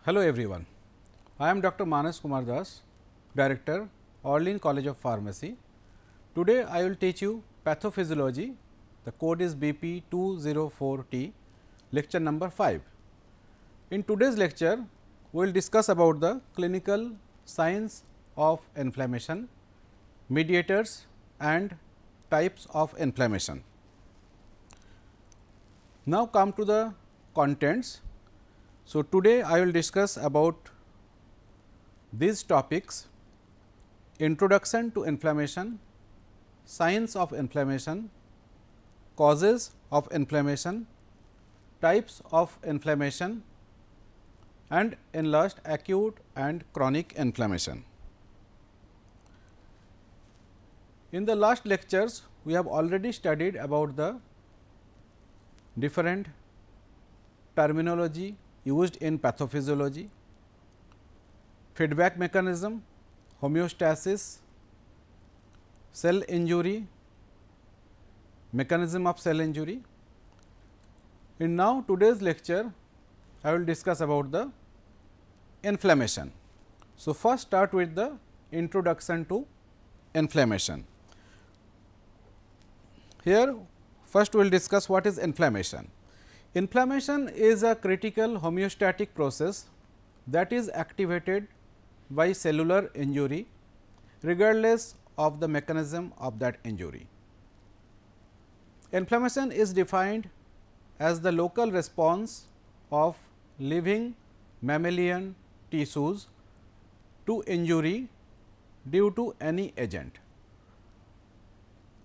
Hello everyone, I am Dr. Manas Kumar Das, Director, Orlean College of Pharmacy. Today I will teach you pathophysiology, the code is BP 204T, lecture number 5. In today's lecture, we will discuss about the clinical signs of inflammation, mediators and types of inflammation. Now come to the contents. So, today I will discuss about these topics: introduction to inflammation, signs of inflammation, causes of inflammation, types of inflammation and in last acute and chronic inflammation. In the last lectures, we have already studied about the different terminology used in pathophysiology, feedback mechanism, homeostasis, cell injury, mechanism of cell injury. In now today's lecture, I will discuss about the inflammation. So, first start with the introduction to inflammation. Here first we will discuss what is inflammation. Inflammation is a critical homeostatic process that is activated by cellular injury regardless of the mechanism of that injury. Inflammation is defined as the local response of living mammalian tissues to injury due to any agent.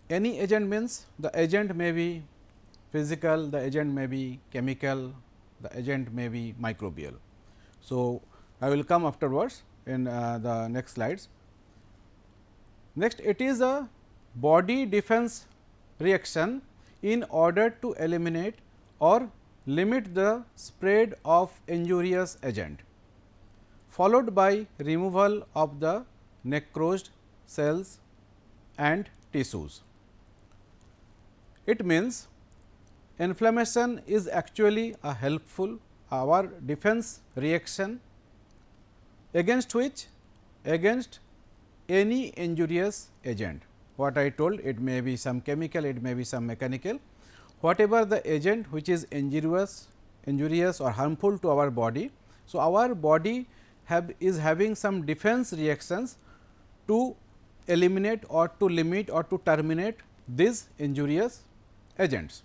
Any agent means the agent may be physical, the agent may be chemical, the agent may be microbial. So, I will come afterwards in the next slides. Next, it is a body defense reaction in order to eliminate or limit the spread of injurious agent, followed by removal of the necrosed cells and tissues. It means inflammation is actually a helpful our defense reaction against which? Against any injurious agent. What I told, it may be some chemical, it may be some mechanical, whatever the agent which is injurious or harmful to our body. So, our body is having some defense reactions to eliminate or to limit or to terminate these injurious agents,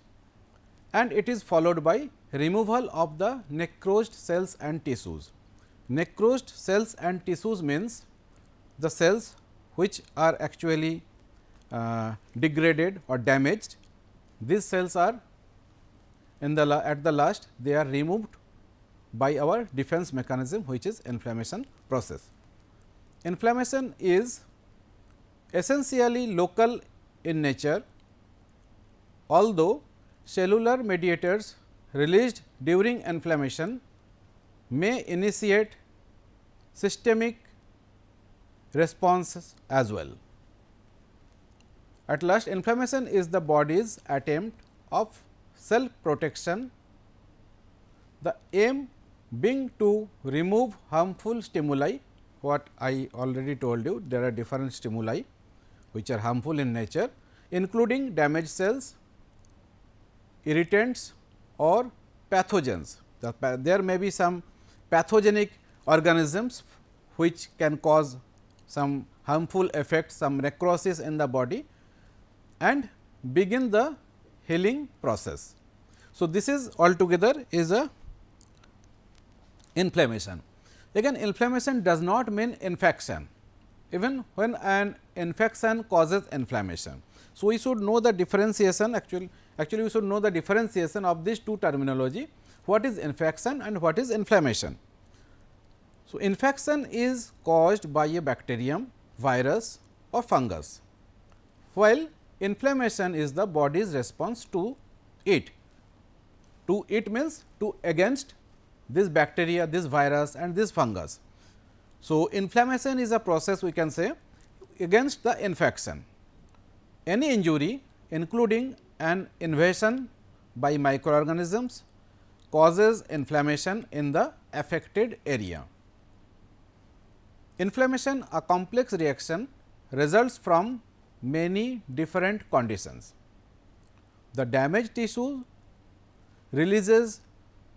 and it is followed by removal of the necrosed cells and tissues. Necrosed cells and tissues means the cells which are actually degraded or damaged. These cells are at the last they are removed by our defense mechanism, which is inflammation process. Inflammation is essentially local in nature, although cellular mediators released during inflammation may initiate systemic responses as well. At last, inflammation is the body's attempt of self protection, the aim being to remove harmful stimuli. What I already told you, there are different stimuli which are harmful in nature, including damaged cells, irritants or pathogens. There may be some pathogenic organisms which can cause some harmful effects, some necrosis in the body and begin the healing process. So, this is altogether is a inflammation. Again, inflammation does not mean infection, even when an infection causes inflammation. So, we should know the differentiation actually we should know the differentiation of these two terminology, what is infection and what is inflammation. So, infection is caused by a bacterium, virus or fungus, while inflammation is the body's response to it. To it means to against this bacteria, this virus and this fungus. So, inflammation is a process we can say against the infection. Any injury including an invasion by microorganisms causes inflammation in the affected area. Inflammation, a complex reaction, results from many different conditions. The damaged tissue releases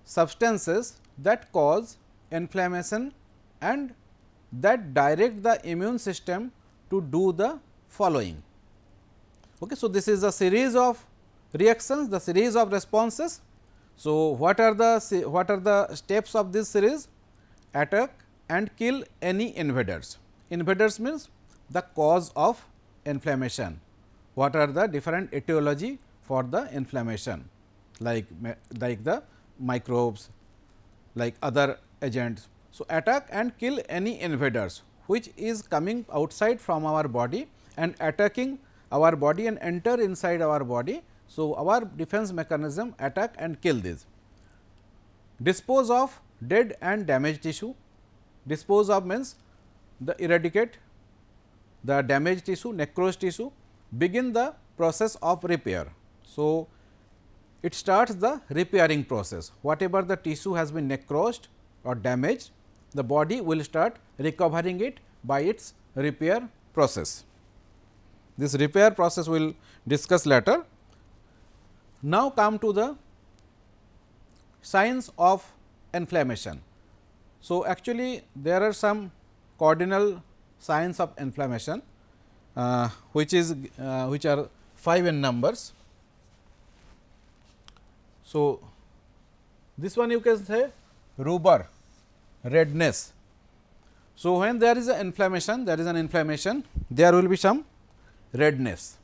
substances that cause inflammation and that direct the immune system to do the following. Okay. So, this is a series of reactions, the series of responses. So, what are the steps of this series? Attack and kill any invaders. Invaders means the cause of inflammation. What are the different etiology for the inflammation, like the microbes, like other agents. So, attack and kill any invaders which is coming outside from our body and attacking our body and enter inside our body. So, our defense mechanism attack and kill this. Dispose of dead and damaged tissue. Dispose of means the eradicate the damaged tissue, necrosed tissue, begin the process of repair. So, it starts the repairing process. Whatever the tissue has been necrosed or damaged, the body will start recovering it by its repair process. This repair process we will discuss later. Now, come to the signs of inflammation. So, actually there are some cardinal signs of inflammation, which are 5 in numbers. So, this one you can say rubor, redness. So, when there is an inflammation, there will be some redness,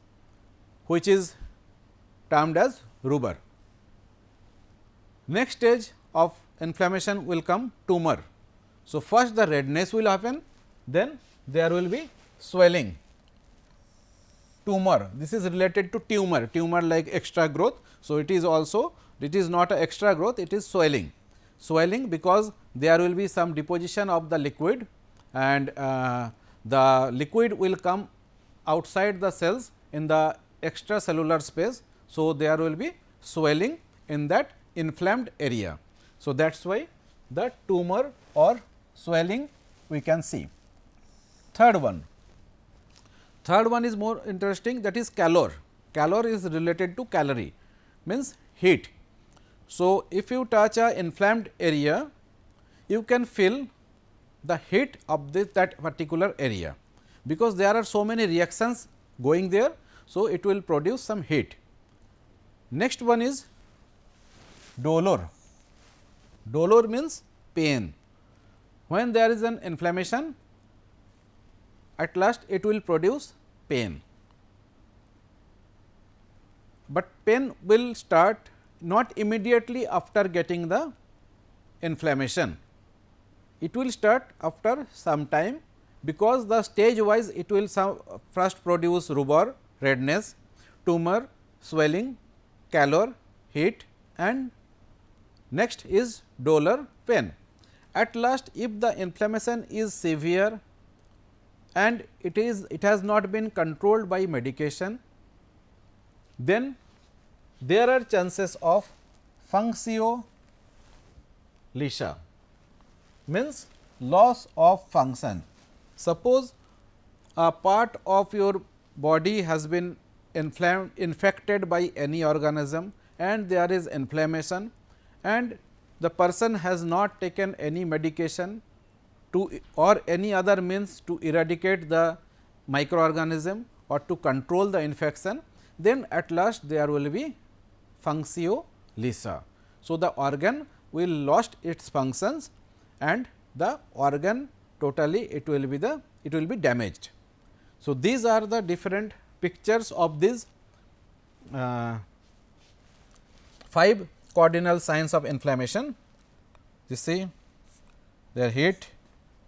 which is termed as rubor. Next stage of inflammation will come tumor. So, first the redness will happen, then there will be swelling. Tumor, this is related to tumor like extra growth. So, it is not a extra growth, it is swelling because there will be some deposition of the liquid and the liquid will come outside the cells in the extracellular space. So, there will be swelling in that inflamed area. So, that is why the tumor or swelling we can see. Third one is more interesting, that is calor. Calor is related to calorie, means heat. So, if you touch a inflamed area, you can feel the heat of that particular area, because there are so many reactions going there. So, it will produce some heat. Next one is dolor. Dolor means pain. When there is an inflammation, at last it will produce pain, but pain will start not immediately after getting the inflammation. It will start after some time, because the stage wise it will first produce rubor, redness, tumor, swelling, calor, heat, and next is dolor, pain. At last, if the inflammation is severe and it has not been controlled by medication, then there are chances of functio licia, means loss of function. Suppose a part of your body has been infected by any organism and there is inflammation, and the person has not taken any medication to or any other means to eradicate the microorganism or to control the infection, then at last there will be functio licia. So, the organ will lost its functions and the organ totally it will be damaged. So, these are the different pictures of these 5 cardinal signs of inflammation. You see their heat,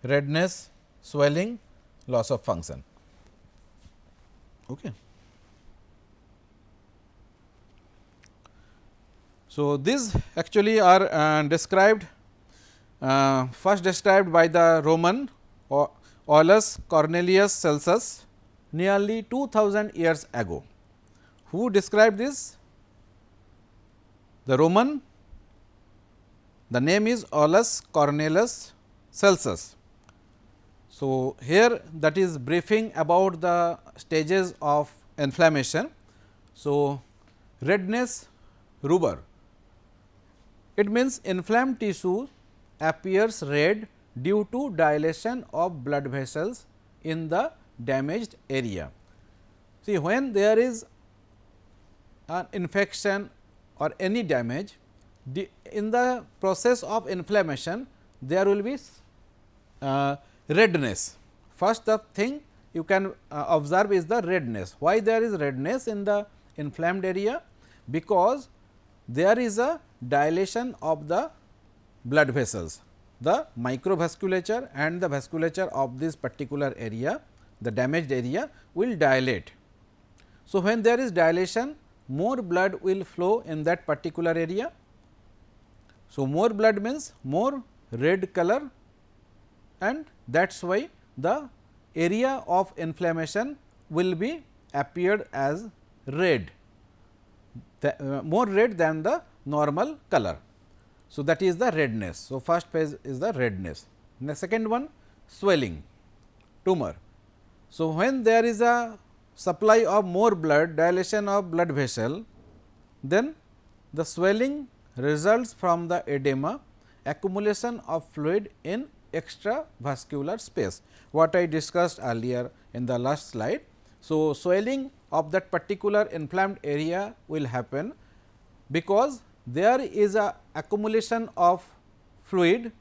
redness, swelling, loss of function. Okay. So, these actually are described first described by the Roman Aulus Cornelius Celsus nearly 2000 years ago. Who described this? The Roman The name is Aulus Cornelius Celsus. So, here that is briefing about the stages of inflammation. So, redness rubor, it means inflamed tissue appears red due to dilation of blood vessels in the damaged area. See, when there is an infection or any damage, in the process of inflammation there will be redness. First the thing you can observe is the redness. Why there is redness in the inflamed area? Because there is a dilation of the blood vessels. The microvasculature and the vasculature of this particular area, the damaged area will dilate. So, when there is dilation, more blood will flow in that particular area. So, more blood means more red color, and that is why the area of inflammation will be appeared as red, more red than the normal color. So, that is the redness. So, first phase is the redness. The second one, swelling, tumor. So, when there is a supply of more blood, dilation of blood vessel, then the swelling results from the edema, accumulation of fluid in extravascular space, what I discussed earlier in the last slide. So, swelling of that particular inflamed area will happen because there is a accumulation of fluid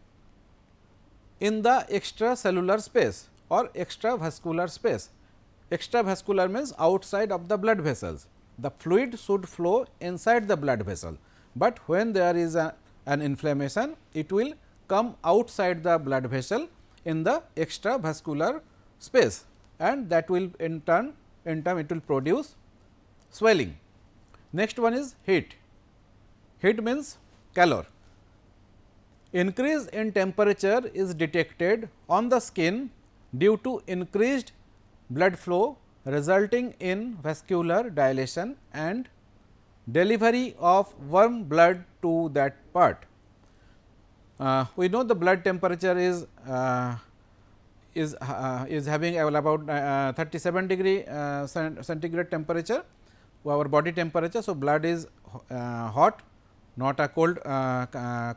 in the extracellular space or extravascular space. Extravascular means outside of the blood vessels. The fluid should flow inside the blood vessel, but when there is an inflammation, it will come outside the blood vessel in the extravascular space, and that will in turn it will produce swelling. Next one is heat. Heat means calor. Increase in temperature is detected on the skin due to increased blood flow resulting in vascular dilation and delivery of warm blood to that part. We know the blood temperature is having about 37 degree centigrade temperature, our body temperature. So, blood is hot, not a cold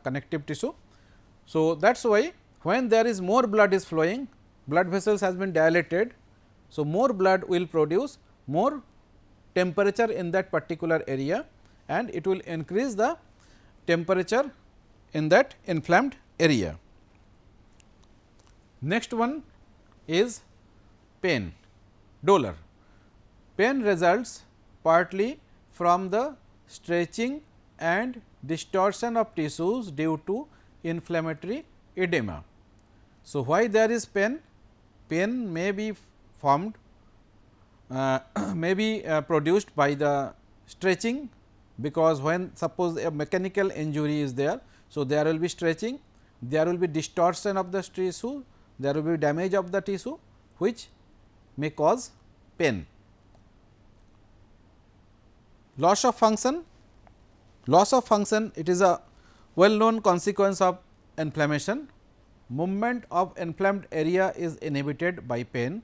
connective tissue. So, that is why when there is more blood is flowing, blood vessels has been dilated. So, more blood will produce more temperature in that particular area, and it will increase the temperature in that inflamed area. Next one is pain, dolor. Pain results partly from the stretching and distortion of tissues due to inflammatory edema. So, why there is pain? Pain may be formed, may be produced by the stretching, because when suppose a mechanical injury is there. So, there will be stretching, there will be distortion of the tissue, there will be damage of the tissue, which may cause pain. Loss of function. Loss of function, it is a well known consequence of inflammation. Movement of inflamed area is inhibited by pain.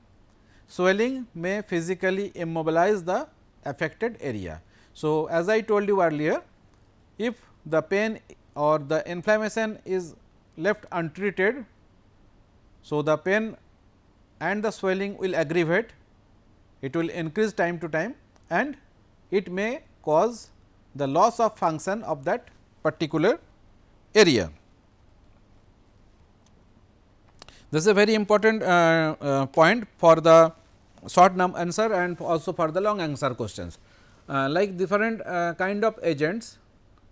Swelling may physically immobilize the affected area. So, as I told you earlier, if the pain or the inflammation is left untreated, so the pain and the swelling will aggravate, it will increase time to time, and it may cause the loss of function of that particular area. This is a very important point for the short answer and also for the long answer questions, like different kind of agents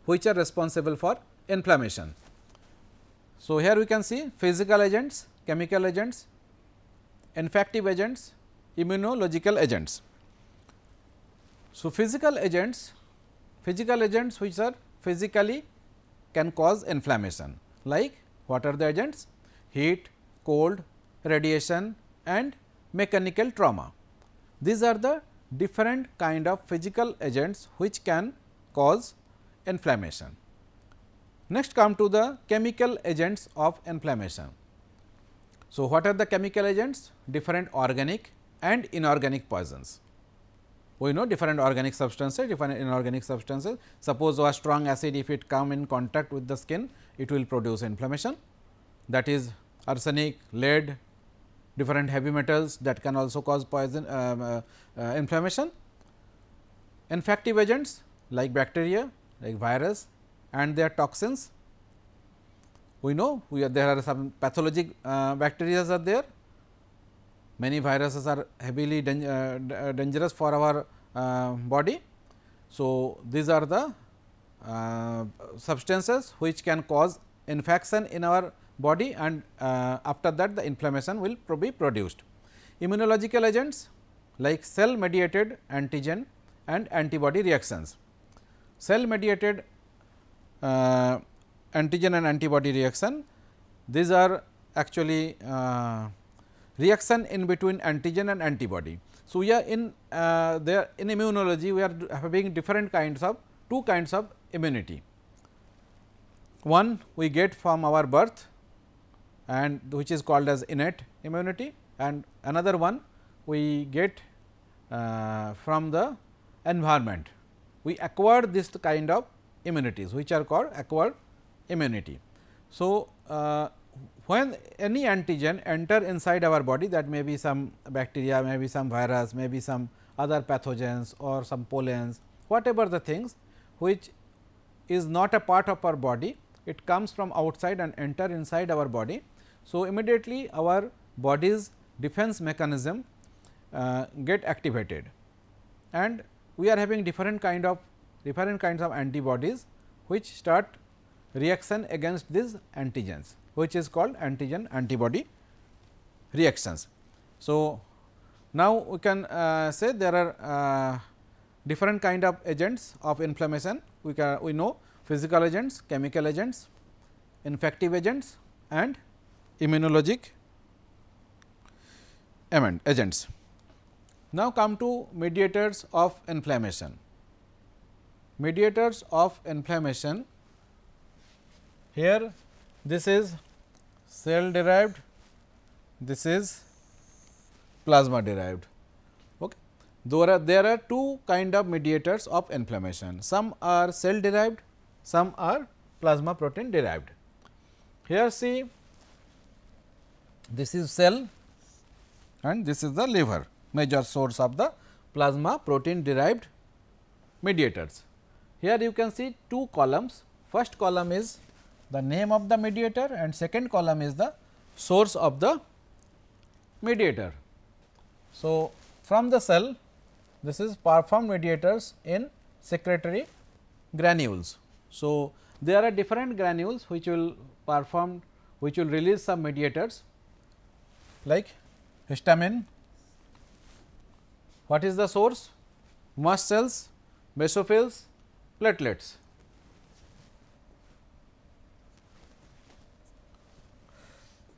which are responsible for inflammation. So, here we can see physical agents, chemical agents, infective agents, immunological agents. So, physical agents which are physically can cause inflammation, like what are the agents? Heat, cold, radiation and mechanical trauma. These are the different kind of physical agents which can cause inflammation. Next come to the chemical agents of inflammation. So, what are the chemical agents? Different organic and inorganic poisons. We know different organic substances, different inorganic substances. Suppose a strong acid, if it come in contact with the skin, it will produce inflammation, that is arsenic, lead, different heavy metals that can also cause poison inflammation. Infective agents like bacteria, like virus and their toxins. We know there are some pathologic bacteria are there. Many viruses are heavily dangerous for our body. So, these are the substances which can cause infection in our body, and after that the inflammation will be produced. Immunological agents like cell mediated antigen and antibody reactions. Cell mediated antigen and antibody reaction, these are actually reaction in between antigen and antibody. So, we are in there in immunology, we are having different kinds of two kinds of immunity. One we get from our birth and which is called as innate immunity, and another one we get from the environment. We acquire this kind of immunities which are called acquired immunity. So, when any antigen enter inside our body, that may be some bacteria, may be some virus, may be some other pathogens or some pollens, whatever the things which is not a part of our body, it comes from outside and enter inside our body. So, immediately our body's defense mechanism get activated, and we are having different kinds of antibodies which start reaction against these antigens, which is called antigen antibody reactions. So, now we can say there are different kind of agents of inflammation. We know physical agents, chemical agents, infective agents and immunologic agents. Now, come to mediators of inflammation. Mediators of inflammation, here this is cell derived, this is plasma derived. Okay. There are two kind of mediators of inflammation, some are cell derived, some are plasma protein derived. Here see, this is cell and this is the liver, major source of the plasma protein derived mediators. Here you can see two columns, first column is the name of the mediator and second column is the source of the mediator. So, from the cell, this is performed mediators in secretory granules. So, there are different granules which will release some mediators like histamine. What is the source? Mast cells, basophils, platelets.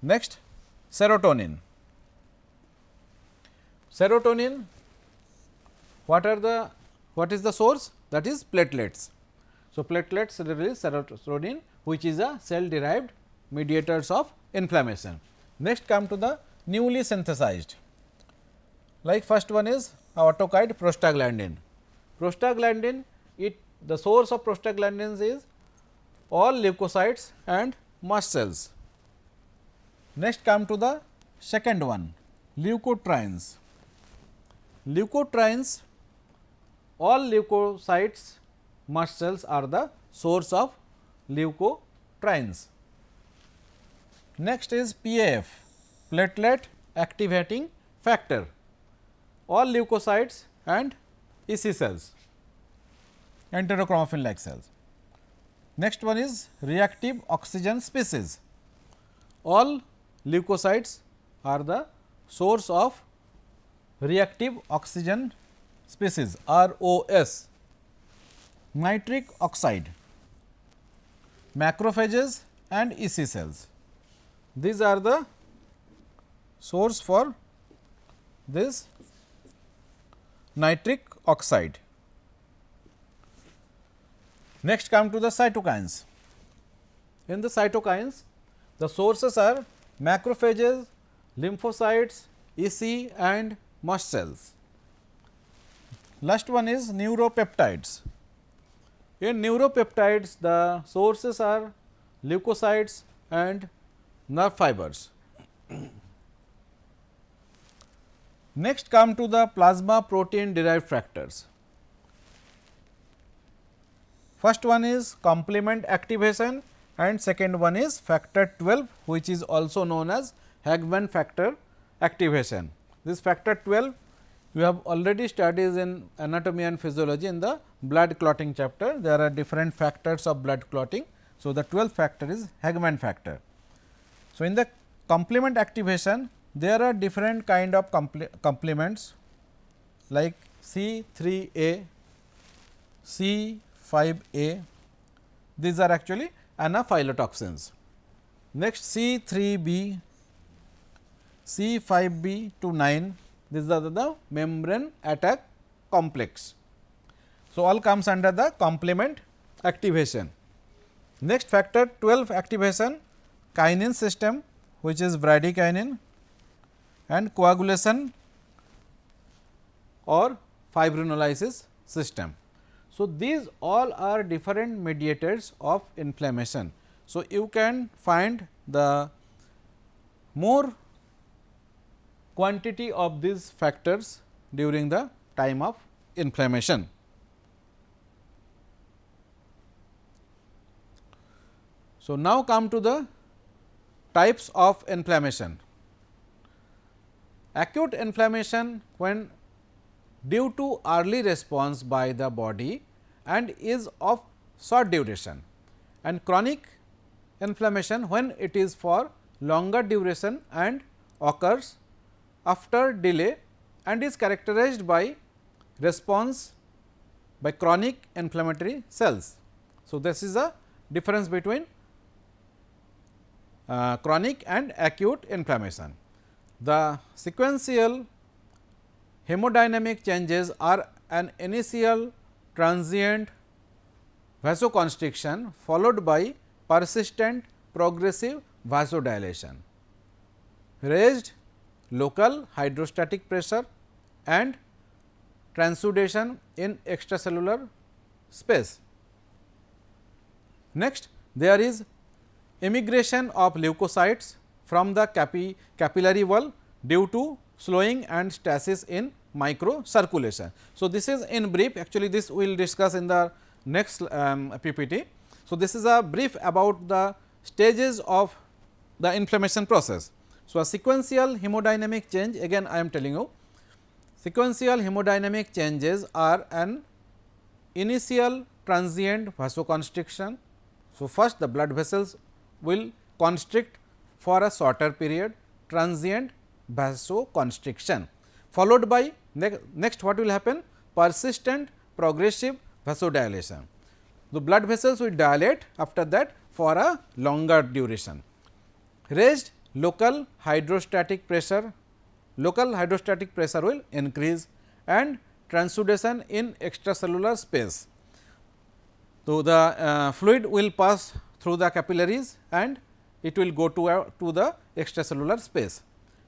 Next, serotonin. Serotonin, what is the source? That is platelets. So, platelets release serotonin, which is a cell derived mediators of inflammation. Next, come to the newly synthesized, like first one is autokine prostaglandin. Prostaglandin, the source of prostaglandins is all leukocytes and mast cells. Next, come to the second one, leukotrienes. Leukotrienes, all leukocytes, mast cells are the source of leukotrienes. Next is PAF, platelet activating factor, all leukocytes and EC cells, enterochromaffin like cells. Next one is reactive oxygen species, all leukocytes are the source of reactive oxygen species ROS. Nitric oxide, macrophages and EC cells, these are the source for this nitric oxide. Next, come to the cytokines. in the cytokines, the sources are macrophages, lymphocytes, EC and mast cells. Last one is neuropeptides. In neuropeptides, the sources are leukocytes and nerve fibers. Next come to the plasma protein derived factors. First one is complement activation and second one is factor 12, which is also known as Hagman factor activation. This factor 12 you have already studied in anatomy and physiology in the blood clotting chapter. There are different factors of blood clotting. So, the 12th factor is Hagman factor. So, in the complement activation, there are different kind of complements like C3A, C5A, these are actually anaphylotoxins. Next C3B, C5B to 9, these are the membrane attack complex. So, all comes under the complement activation. Next factor 12 activation, kinin system, which is bradykinin and coagulation or fibrinolysis system. So, these all are different mediators of inflammation. So, you can find the more quantity of these factors during the time of inflammation. So, now come to the types of inflammation. Acute inflammation when due to early response by the body and is of short duration, and chronic inflammation when it is for longer duration and occurs after delay and is characterized by response by chronic inflammatory cells. So, this is a difference between chronic and acute inflammation. The sequential hemodynamic changes are an initial transient vasoconstriction followed by persistent progressive vasodilation, raised local hydrostatic pressure and transudation in extracellular space. Next, there is immigration of leukocytes from the capillary wall due to slowing and stasis in microcirculation. So, this is in brief, actually this we will discuss in the next PPT. So, this is a brief about the stages of the inflammation process. So, a sequential hemodynamic change, again I am telling you, sequential hemodynamic changes are an initial transient vasoconstriction. So, first the blood vessels will constrict for a shorter period, transient vasoconstriction, followed by next what will happen, persistent progressive vasodilation. The blood vessels will dilate after that for a longer duration. Raised local hydrostatic pressure will increase and transudation in extracellular space. So, the fluid will pass through the capillaries and it will go to the extracellular space.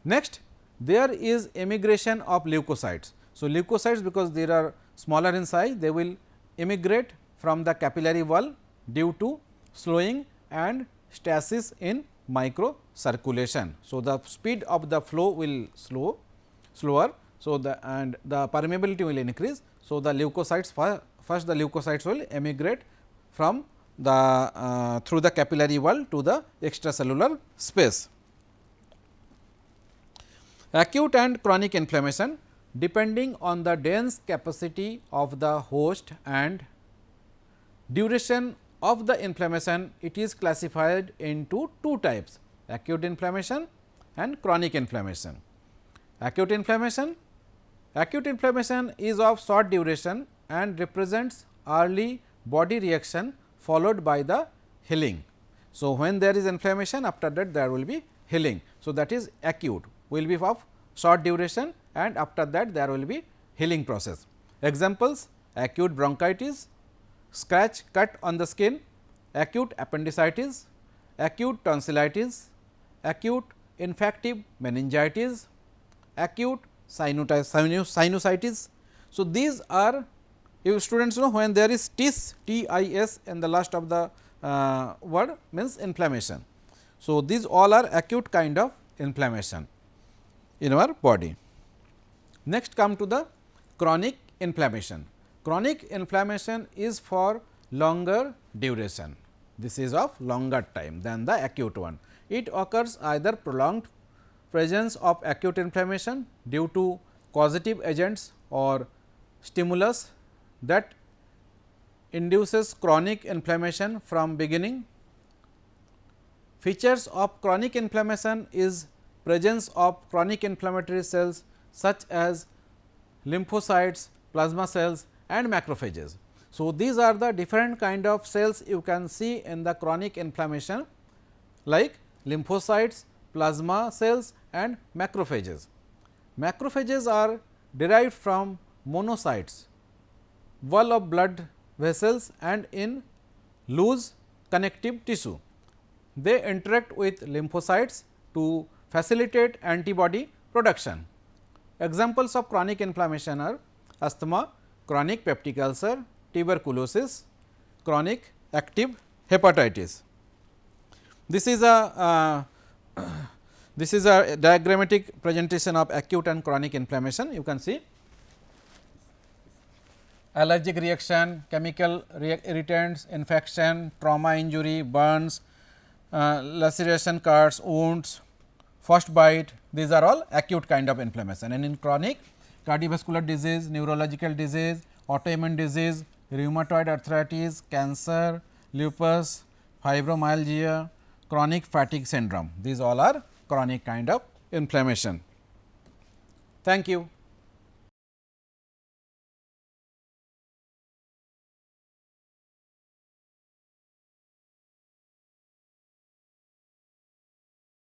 Next, there is emigration of leukocytes. So, leukocytes, because they are smaller in size, they will emigrate from the capillary wall due to slowing and stasis in microcirculation. So, the speed of the flow will slower. So, the permeability will increase. So, the leukocytes first the leukocytes will emigrate from the through the capillary wall to the extracellular space. Acute and chronic inflammation, depending on the dense capacity of the host and duration of the inflammation, it is classified into two types, acute inflammation and chronic inflammation. Acute inflammation is of short duration and represents early body reaction followed by the healing. So, when there is inflammation, after that there will be healing. So, that is acute, will be of short duration and after that there will be healing process. Examples: acute bronchitis, scratch cut on the skin, acute appendicitis, acute tonsillitis, acute infective meningitis, acute sinusitis. So, these are, you students know, when there is tis, TIS in the last of the word means inflammation. So, these all are acute kind of inflammation in our body. Next come to the chronic inflammation. Chronic inflammation is for longer duration. This is of longer time than the acute one. It occurs either prolonged presence of acute inflammation due to causative agents or stimulus that induces chronic inflammation from beginning. Features of chronic inflammation is presence of chronic inflammatory cells such as lymphocytes, plasma cells and macrophages. So, these are the different kind of cells you can see in the chronic inflammation, like lymphocytes, plasma cells and macrophages. Macrophages are derived from monocytes, wall of blood vessels and in loose connective tissue. They interact with lymphocytes to facilitate antibody production. Examples of chronic inflammation are asthma, chronic peptic ulcer, tuberculosis, chronic active hepatitis. This is a diagrammatic presentation of acute and chronic inflammation. You can see allergic reaction, chemical irritants, infection, trauma injury, burns, laceration, cuts, wounds, first bite, these are all acute kind of inflammation. And in chronic, cardiovascular disease, neurological disease, autoimmune disease, rheumatoid arthritis, cancer, lupus, fibromyalgia, chronic fatigue syndrome, these all are chronic kind of inflammation. Thank you.